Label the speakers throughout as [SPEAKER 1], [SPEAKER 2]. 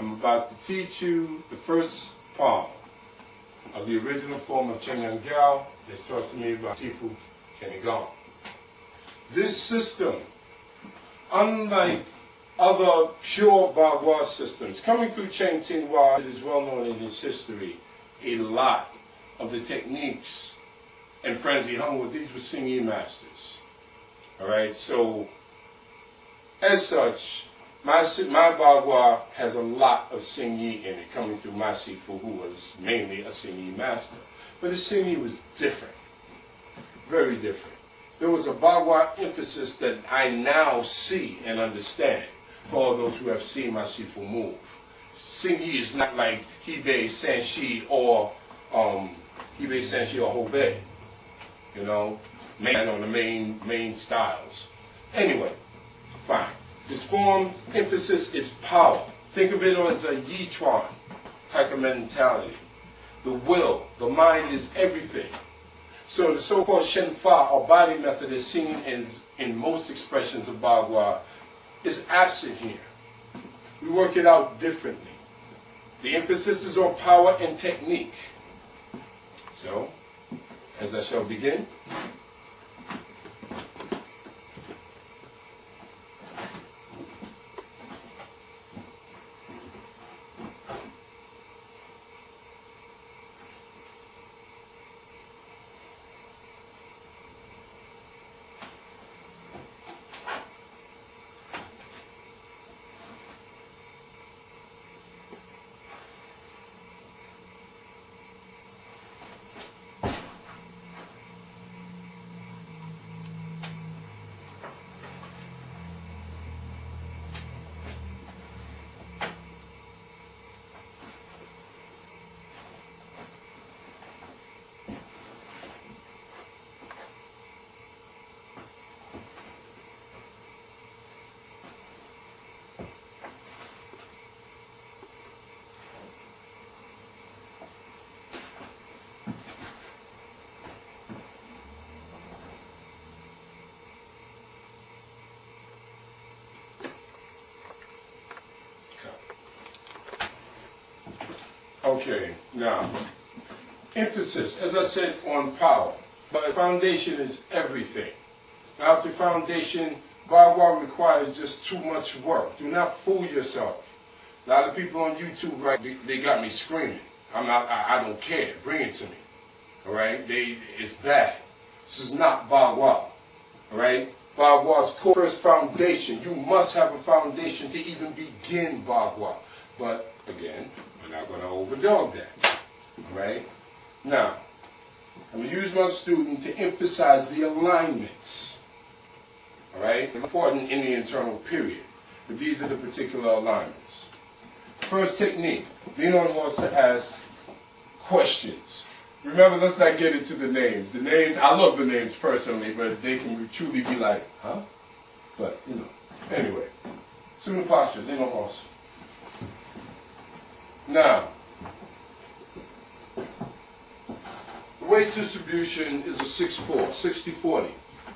[SPEAKER 1] I'm about to teach you the first palm of the original form of Qiao that's taught to me by Sifu Kenigang. This system, unlike other pure Bagua systems, coming through Cheng Tinhua, it is well known in its history, a lot of the techniques and friends he hung with, these were Xingyi masters. Alright, so as such, my Bagua has a lot of Xingyi in it, coming through my Sifu, who was mainly a Xingyi master. But the Xingyi was different, very different. There was a Bagua emphasis that I now see and understand for all those who have seen my Sifu move. Xingyi is not like Hebei, Sanshi, or Hebei, Sanshi, or Hobei. You know, on the main styles. Anyway, fine. This form's emphasis is power. Think of it as a Yichuan type of mentality. The will, the mind is everything. So the so-called Shenfa, or body method, is seen in most expressions of Bagua, is absent here. We work it out differently. The emphasis is on power and technique. So, as I shall begin. Okay, now, emphasis, as I said, on power. But the foundation is everything. Now, the foundation, Bagua requires just too much work. Do not fool yourself. A lot of people on YouTube, right, they got me screaming. I don't care. Bring it to me. All right? It's bad. This is not Bagua. All right? Bagua's core first foundation. You must have a foundation to even begin Bagua. But, again, we're not going to overdog that. All right? Now, I'm going to use my student to emphasize the alignments. All right? Important in the internal period. But these are the particular alignments. First technique. Lean on horse to ask questions. Remember, let's not get into the names. The names, I love the names personally, but they can truly be like, huh? But, you know. Anyway. Sumo posture. Lean on horse. Now, the weight distribution is a 6-4, 60-40.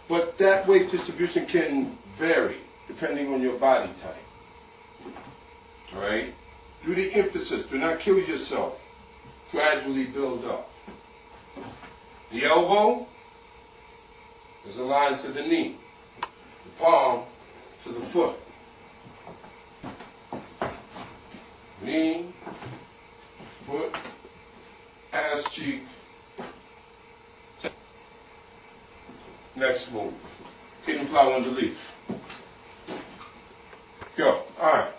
[SPEAKER 1] But that weight distribution can vary depending on your body type. Alright? Do the emphasis. Do not kill yourself. Gradually build up. The elbow is aligned to the knee. The palm to the foot. Knee, foot, ass cheek. Next move. Hidden flower under leaf. Go. Alright.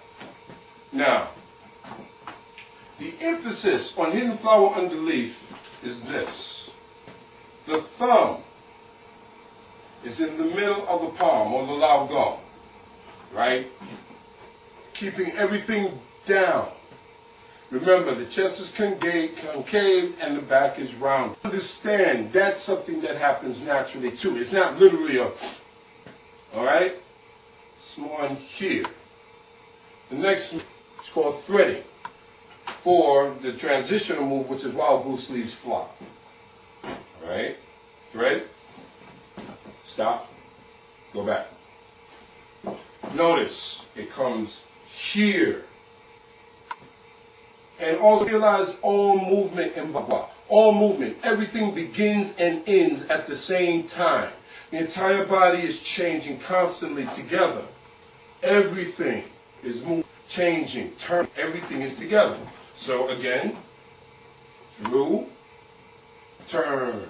[SPEAKER 1] Now, the emphasis on hidden flower under leaf is this. The thumb is in the middle of the palm, or the lao gong. Right? Keeping everything down. Remember, the chest is concave and the back is round. Understand, that's something that happens naturally too. It's not literally a, alright? It's more in here. The next is called threading. For the transitional move, which is wild goose leaves flop. Alright? Thread. Stop. Go back. Notice, it comes here. And also realize all movement in Bagua. All movement. Everything begins and ends at the same time. The entire body is changing constantly together. Everything is moving, changing, turning. Everything is together. So again, through, turn.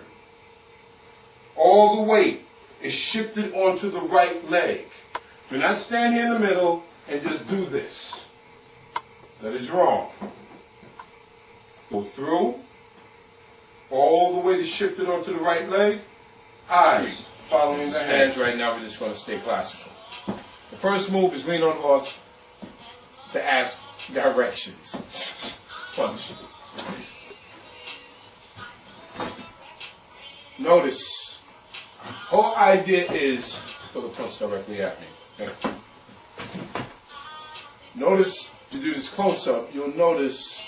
[SPEAKER 1] All the weight is shifted onto the right leg. Do not stand here in the middle and just do this. That is wrong. Go through. All the weight is shifted onto the right leg. Eyes following the hands. Right now, we're just going to stay classical. The first move is lean on horse to ask directions. Punch. Notice, whole idea is for the punch directly at me. Okay. Notice, to do this close-up, you'll notice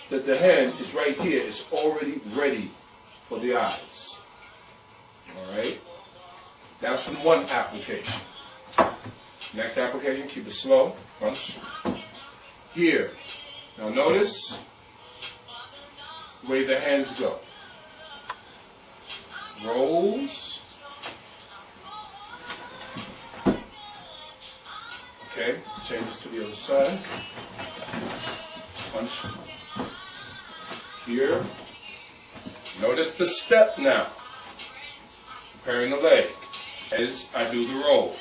[SPEAKER 1] that the hand is right here. It's already ready for the eyes. All right? That's from one application. Next application, keep it slow. Punch. Here. Now notice the way the hands go. Rolls. Okay, let's change this to the other side. Punch. Here. Notice the step now. Preparing the leg as I do the roll.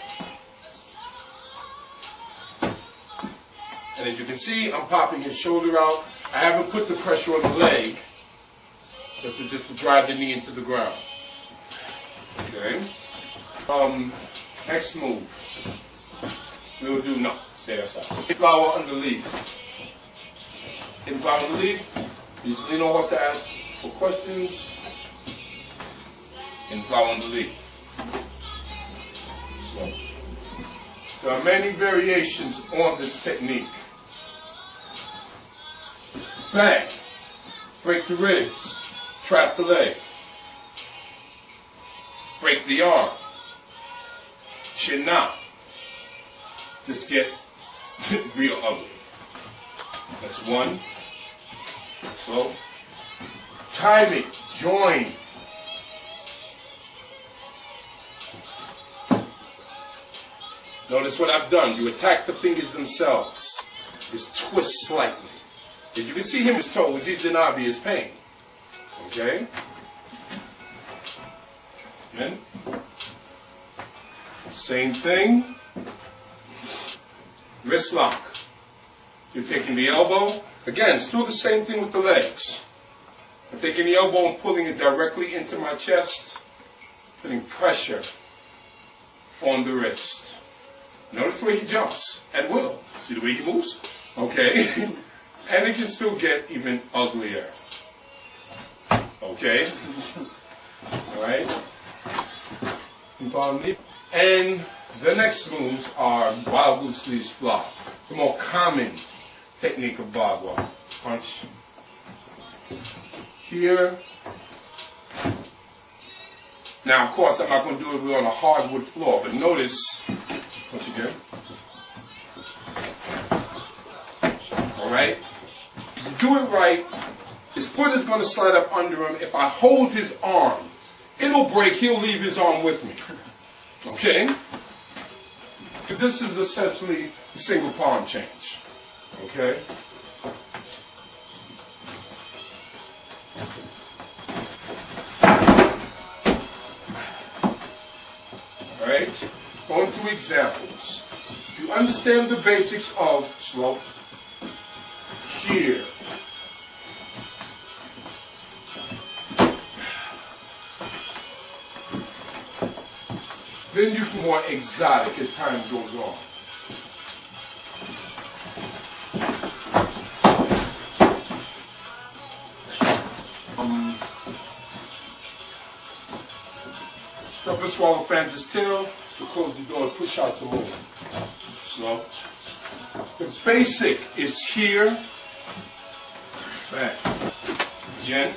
[SPEAKER 1] And as you can see, I'm popping his shoulder out. I haven't put the pressure on the leg. This is just to drive the knee into the ground. Okay. Next move. We'll do no. Stay aside. Flower underneath. In flower underneath. Please lean over to ask for questions. In flower underneath. So, there are many variations on this technique. Bang. Break the ribs. Trap the leg. Break the arm. Chin out. Just get real ugly. That's one. So, timing. Join. Notice what I've done. You attack the fingers themselves. Just twist slightly. As you can see him, his toes, he's in obvious pain. Okay? Then, same thing. Wrist lock. You're taking the elbow. Again, still the same thing with the legs. I'm taking the elbow and pulling it directly into my chest, putting pressure on the wrist. Notice the way he jumps at will. See the way he moves? Okay. And it can still get even uglier. Okay. All right. You follow me? And the next moves are wild blue sleeves fly. The more common technique of Bagua. Punch. Here. Now, of course, I'm not going to do it on a hardwood floor, but notice, once again. All right? Do it right. His foot is going to slide up under him. If I hold his arm, it'll break. He'll leave his arm with me. Okay? This is essentially a single palm change. Okay? All right? Going through examples. If you understand the basics of slope, here, then you can more exotic as time goes on. Stop and swallow Fanta's tail, to close the door, push out the moon. Slow. The basic is here. Back. Again.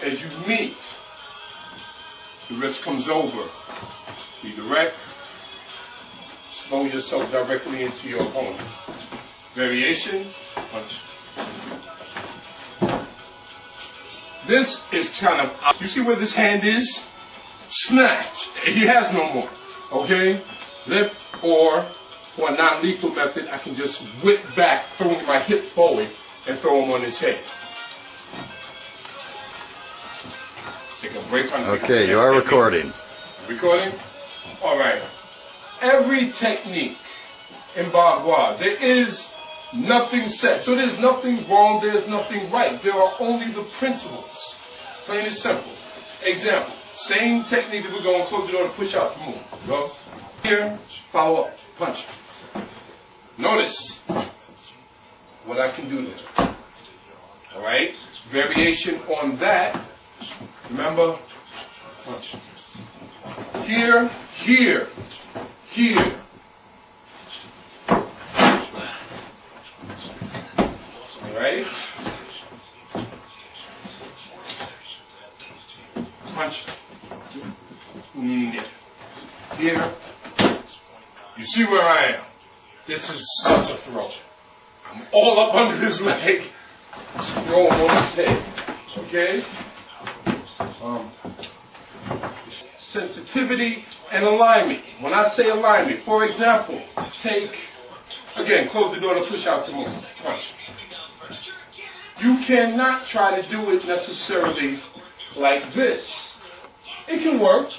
[SPEAKER 1] As you meet, the wrist comes over. Be direct. lower yourself directly into your opponent. Variation, punch. This is kind of, you see where this hand is? Snatch. He has no more. Okay? Lift, or for a non-lethal method, I can just whip back, throwing my hip forward, and throw him on his head. Take a break on.
[SPEAKER 2] Okay, you are recording.
[SPEAKER 1] Recording? Alright. Every technique in Bagua, there is nothing set. So there's nothing wrong, there's nothing right. There are only the principles. Plain and simple. Example. Same technique that we're going to close the door to push out the move. Go. Here, follow up, punch. Notice what I can do there. Alright? Variation on that. Remember? Punch. Here, here, here. Alright? Punch. Here. You see where I am? This is such a throw. I'm all up under his leg. Just throw him on his head. Okay? Sensitivity and alignment. When I say alignment, for example, take, again, close the door to push out the move. Punch. You cannot try to do it necessarily like this. It can work,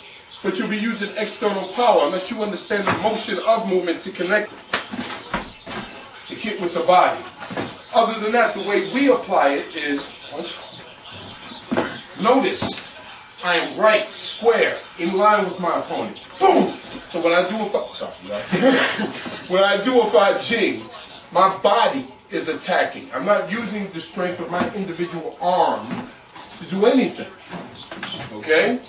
[SPEAKER 1] but you'll be using external power unless you understand the motion of movement to connect the kick with the body. Other than that, the way we apply it is punch. Notice, I am right, square, in line with my opponent. Boom! So when I do a when I do a Jiang, my body is attacking. I'm not using the strength of my individual arm to do anything. Okay?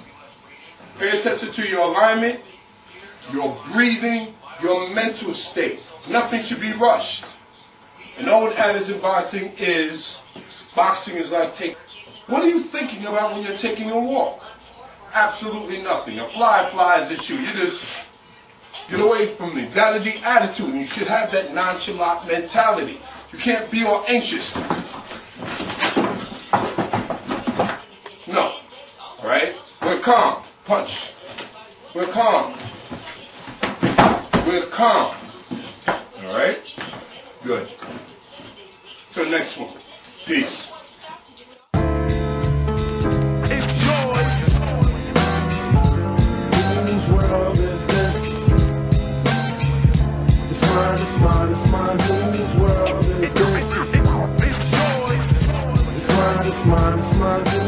[SPEAKER 1] Pay attention to your alignment, your breathing, your mental state. Nothing should be rushed. An old adage in boxing is like taking. What are you thinking about when you're taking a walk? Absolutely nothing. A fly flies at you. You just get away from me. That is the attitude. And you should have that nonchalant mentality. You can't be all anxious. No. All right? We're calm. Punch. We're calm. We're calm. All right? Good. So next one. Peace.
[SPEAKER 3] It's mine, whose world is this? It's mine, it's mine, it's mine.